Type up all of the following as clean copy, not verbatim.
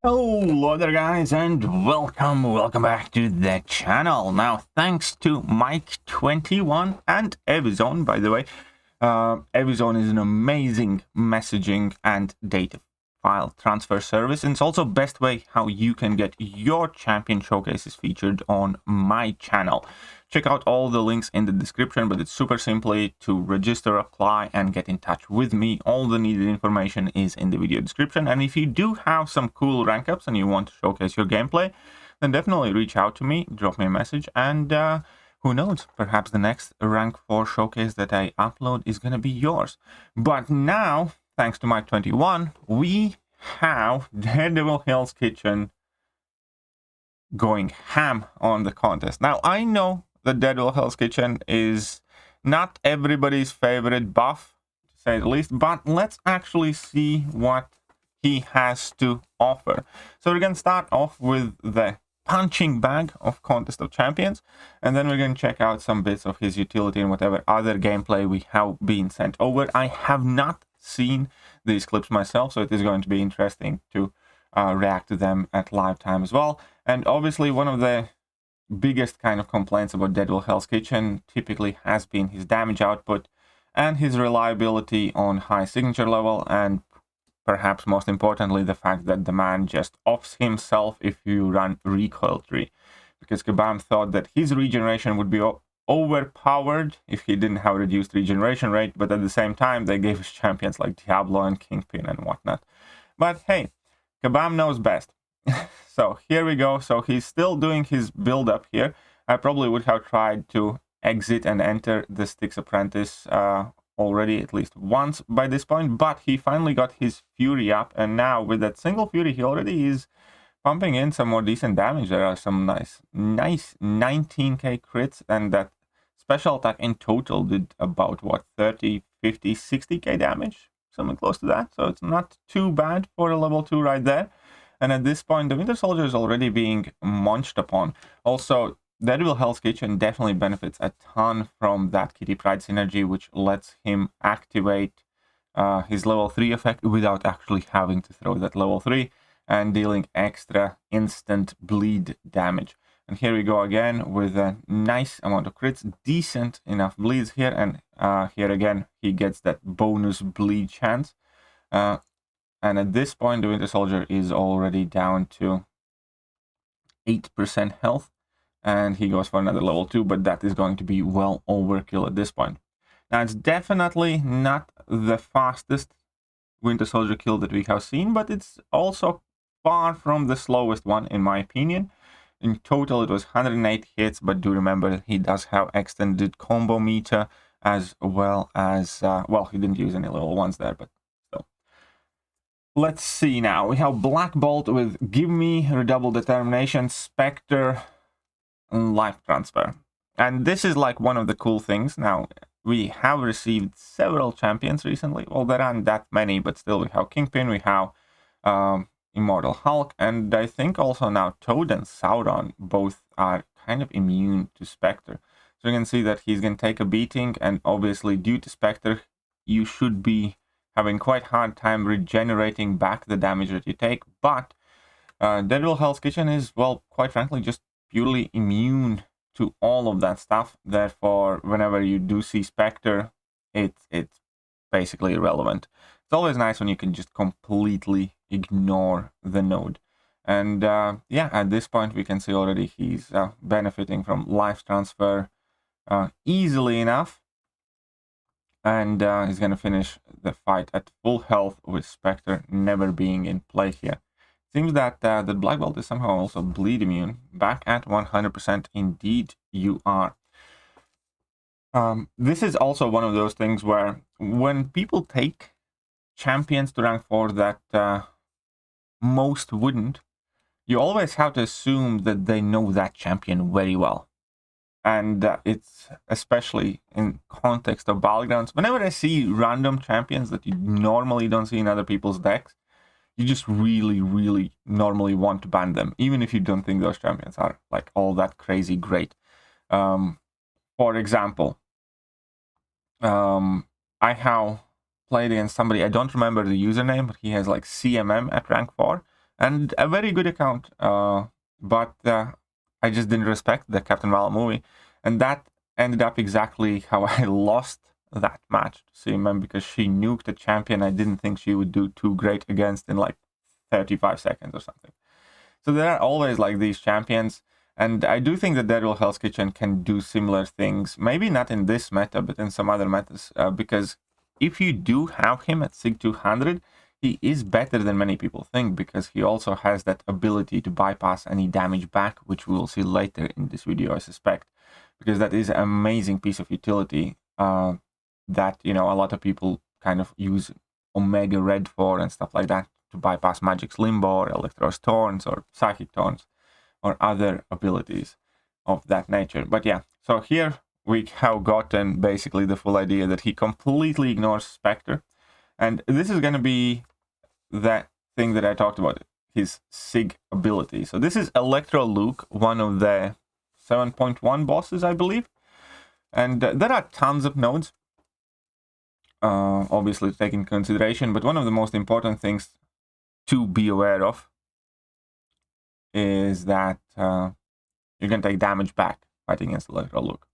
Hello there guys, and welcome back to the channel. Now, thanks to Mike21 and Evizone, by the way. Evizone is an amazing messaging and data file transfer service, and it's also best way how you can get your champion showcases featured on my channel. Check out all the links in the description, but it's super simply to register, apply, and get in touch with me. All the needed information is in the video description, and if you do have some cool rank ups and you want to showcase your gameplay, then definitely reach out to me, drop me a message, and who knows, perhaps the next rank 4 showcase that I upload is going to be yours. But now, thanks to Mike21, we have Daredevil Hell's Kitchen going ham on the contest. Now, I know the Daredevil Hell's Kitchen is not everybody's favorite buff, to say the least, but let's actually see what he has to offer. So we're going to start off with the punching bag of Contest of Champions, and then we're going to check out some bits of his utility and whatever other gameplay we have been sent over. I have not seen these clips myself, so it is going to be interesting to react to them at live time as well. And obviously one of the biggest kind of complaints about Daredevil Hell's Kitchen typically has been his damage output and his reliability on high signature level, and perhaps most importantly the fact that the man just offs himself if you run recoil tree, because Kabam thought that his regeneration would be overpowered if he didn't have reduced regeneration rate, but at the same time they gave us champions like Diablo and Kingpin and whatnot. But hey, Kabam knows best. So here we go. So he's still doing his build up here. I probably would have tried to exit and enter the Styx Apprentice already at least once by this point, but he finally got his Fury up, and now with that single Fury he already is pumping in some more decent damage. There are some nice 19k crits, and that special attack in total did about what, 30, 50, 60k damage, something close to that. So it's not too bad for a level 2 right there. And at this point, the Winter Soldier is already being munched upon. Also, Daredevil Hell's Kitchen definitely benefits a ton from that Kitty Pryde synergy, which lets him activate his level 3 effect without actually having to throw that level 3 and dealing extra instant bleed damage. And here we go again with a nice amount of crits, decent enough bleeds here, and here again he gets that bonus bleed chance. And at this point, the Winter Soldier is already down to 8% health, and he goes for another level 2, but that is going to be well overkill at this point. Now, it's definitely not the fastest Winter Soldier kill that we have seen, but it's also far from the slowest one, in my opinion. In total, it was 108 hits, but do remember that he does have extended combo meter, as well as, well, he didn't use any level 1s there, but still. Let's see now. We have Black Bolt with Give Me, Redouble Determination, Specter, and Life Transfer. And this is like one of the cool things. Now, we have received several champions recently. Well, there aren't that many, but still we have Kingpin, we have Immortal Hulk, and I think also now Toad and Sauron both are kind of immune to Specter. So you can see that he's going to take a beating, and obviously due to Specter, you should be having quite hard time regenerating back the damage that you take, but Daredevil Hell's Kitchen is, well, quite frankly, just purely immune to all of that stuff. Therefore, whenever you do see Specter, it's basically irrelevant. It's always nice when you can just completely ignore the node. And yeah, at this point we can see already he's benefiting from life transfer easily enough. And he's going to finish the fight at full health with Specter never being in play here. Seems that the Black Bolt is somehow also bleed immune. Back at 100%, indeed you are. This is also one of those things where when people take champions to rank 4 that most wouldn't, you always have to assume that they know that champion very well. And it's especially in context of Battlegrounds. Whenever I see random champions that you normally don't see in other people's decks, you just really normally want to ban them, even if you don't think those champions are like all that crazy great. For example, I have played against somebody, I don't remember the username, but he has like CMM at rank 4. and a very good account. But I just didn't respect the Captain Valor movie, and that ended up exactly how I lost that match to Seaman, because she nuked a champion I didn't think she would do too great against in like 35 seconds or something. So there are always like these champions, and I do think that Daredevil Hell's Kitchen can do similar things. Maybe not in this meta, but in some other metas, because if you do have him at SIG 200, he is better than many people think, because he also has that ability to bypass any damage back, which we will see later in this video, I suspect, because that is an amazing piece of utility that, you know, a lot of people kind of use Omega Red for and stuff like that, to bypass Magic's Limbo or Electro's Taunts or Psychic Taunts or other abilities of that nature. But yeah, so here we have gotten basically the full idea that he completely ignores Specter. And this is going to be that thing that I talked about, his SIG ability. So this is Electro Luke, one of the 7.1 bosses, I believe. And there are tons of nodes, obviously to take into consideration, but one of the most important things to be aware of is that you can take damage back fighting against Electro Luke.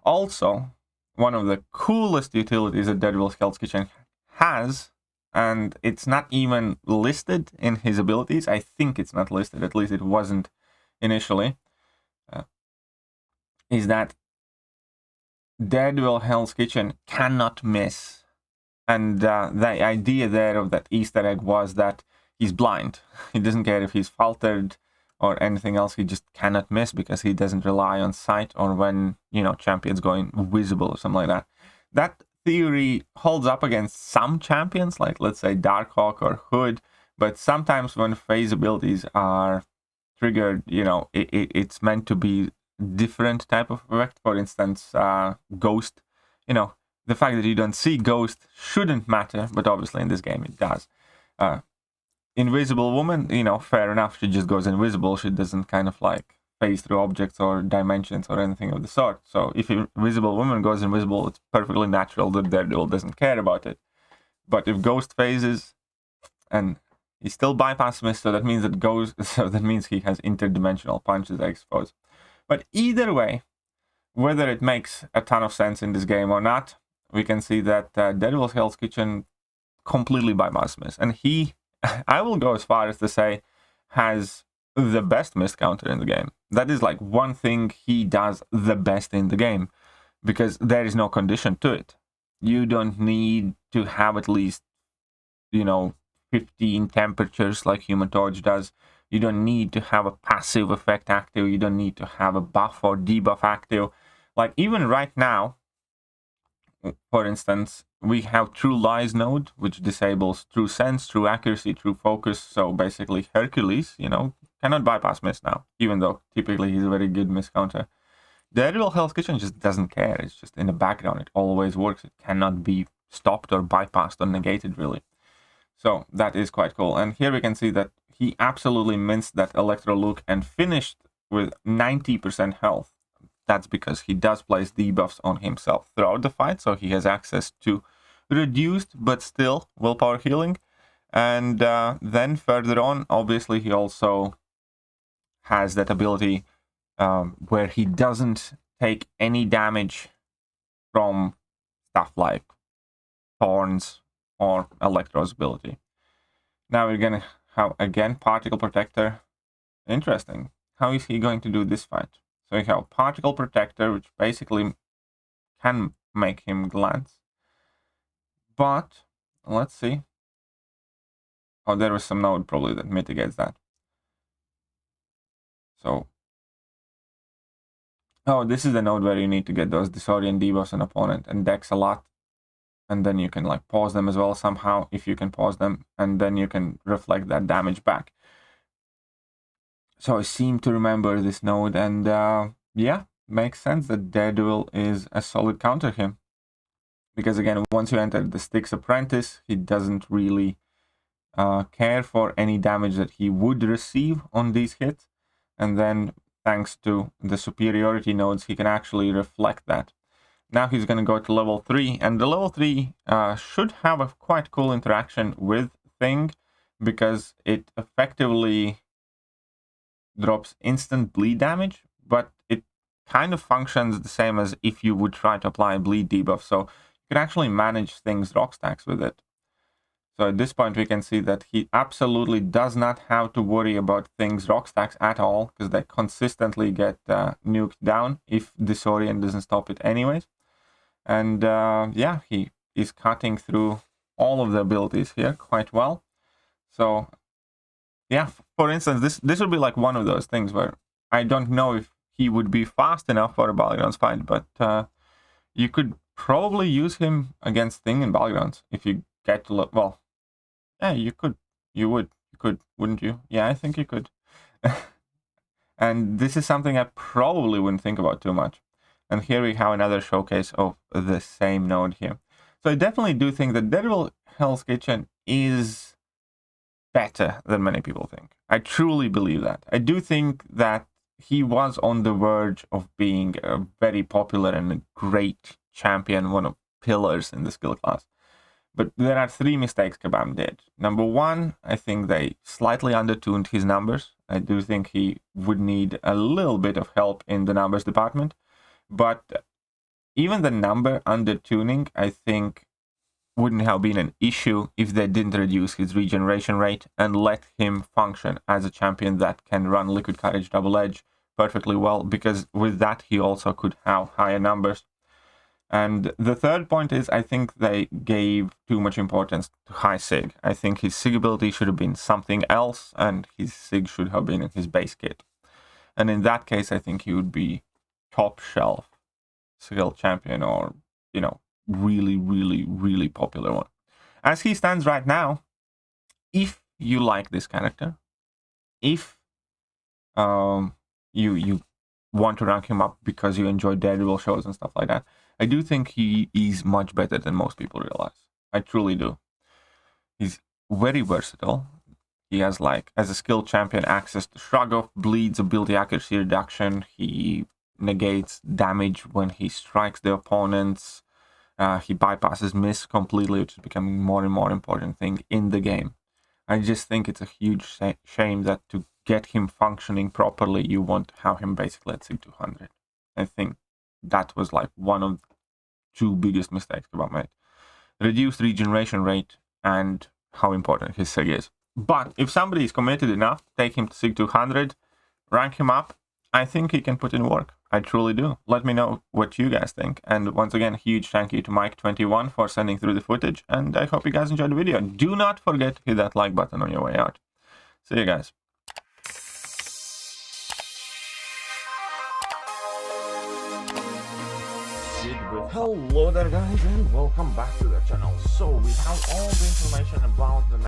Also, one of the coolest utilities that Daredevil Hell's Kitchen has, and it's not even listed in his abilities. I think it's not listed, at least it wasn't initially, is that Daredevil Hell's Kitchen cannot miss. And the idea there of that Easter egg was that he's blind. He doesn't care if he's faltered or anything else. He just cannot miss because he doesn't rely on sight or when, you know, champions go invisible or something like that. That theory holds up against some champions, like let's say Darkhawk or Hood, but sometimes when phase abilities are triggered, you know, it's meant to be different type of effect. For instance, Ghost, you know, the fact that you don't see Ghost shouldn't matter, but obviously in this game it does. Invisible Woman, you know, fair enough, she just goes invisible. She doesn't kind of like phase through objects or dimensions or anything of the sort. So if Invisible Woman goes invisible, it's perfectly natural that Daredevil doesn't care about it. But if Ghost phases, and he still bypasses me, so that means that that means he has interdimensional punches, I suppose. But either way, whether it makes a ton of sense in this game or not, we can see that Daredevil Hell's Kitchen completely bypasses miss, and he, I will go as far as to say, has the best missed counter in the game. That is like one thing he does the best in the game, because there is no condition to it. You don't need to have at least, you know, 15 temperatures like Human Torch does. You don't need to have a passive effect active. You don't need to have a buff or debuff active. Like even right now, for instance, we have True Lies node, which disables True Sense, True Accuracy, True Focus. So basically Hercules, you know, cannot bypass miss now, even though typically he's a very good miss counter. Daredevil Hell's Kitchen just doesn't care. It's just in the background. It always works. It cannot be stopped or bypassed or negated, really. So that is quite cool. And here we can see that he absolutely minced that Electro Luke and finished with 90% health. That's because he does place debuffs on himself throughout the fight, so he has access to reduced but still willpower healing. And then further on, obviously, he also has that ability where he doesn't take any damage from stuff like Thorns or Electro's ability. Now we're gonna have again Particle Protector. Interesting. How is he going to do this fight? So we have Particle Protector, which basically can make him glance. But let's see. Oh, there was some node probably that mitigates that. So, oh, this is the node where you need to get those Disorient debuffs on opponent and Dex a lot. And then you can like pause them as well somehow, if you can pause them, and then you can reflect that damage back. So I seem to remember this node, and yeah, makes sense that Daredevil is a solid counter him. Because again, once you enter the Styx Apprentice, he doesn't really care for any damage that he would receive on these hits. And then, thanks to the superiority nodes, he can actually reflect that. Now he's going to go to level 3, and the level 3 should have a quite cool interaction with Thing, because it effectively drops instant bleed damage, but it kind of functions the same as if you would try to apply a bleed debuff, so you can actually manage things rock stacks with it. So at this point we can see that he absolutely does not have to worry about things rock stacks at all, because they consistently get nuked down if Disorient doesn't stop it anyways. And yeah, he is cutting through all of the abilities here quite well. So yeah, for instance, this would be like one of those things where I don't know if he would be fast enough for a Battlegrounds fight, but you could probably use him against Thing in Battlegrounds if you get to look. Well, yeah, you could, wouldn't you? Yeah, I think you could. And this is something I probably wouldn't think about too much. And here we have another showcase of the same node here. So I definitely do think that Daredevil Hell's Kitchen is better than many people think. I truly believe that. I do think that he was on the verge of being a very popular and a great champion, one of pillars in the skill class. But there are 3 mistakes Kabam did. Number 1, I think they slightly undertuned his numbers. I do think he would need a little bit of help in the numbers department. But even the number undertuning, I think, wouldn't have been an issue if they didn't reduce his regeneration rate and let him function as a champion that can run Liquid Courage Double Edge perfectly well, because with that he also could have higher numbers. And the third point is, I think they gave too much importance to high SIG. I think his SIG ability should have been something else, and his SIG should have been in his base kit. And in that case, I think he would be top shelf skill champion, or, you know, really, really, really popular one. As he stands right now, if you like this character, if you want to rank him up because you enjoy Daredevil shows and stuff like that, I do think he is much better than most people realize. I truly do. He's very versatile. He has, like, as a skill champion, access to Shrug Off, Bleeds, ability accuracy reduction. He negates damage when he strikes the opponents. He bypasses miss completely, which is becoming more and more important thing in the game. I just think it's a huge shame that to get him functioning properly, you want to have him basically at SIG 200. I think that was like one of the 2 biggest mistakes about made. Reduced regeneration rate and how important his SIG is. But if somebody is committed enough, take him to SIG 200, rank him up, I think he can put in work. I truly do. Let me know what you guys think. And once again, huge thank you to Mike21 for sending through the footage. And I hope you guys enjoyed the video. Do not forget to hit that like button on your way out. See you guys. Hello there guys, and welcome back to the channel. So we have all the information about the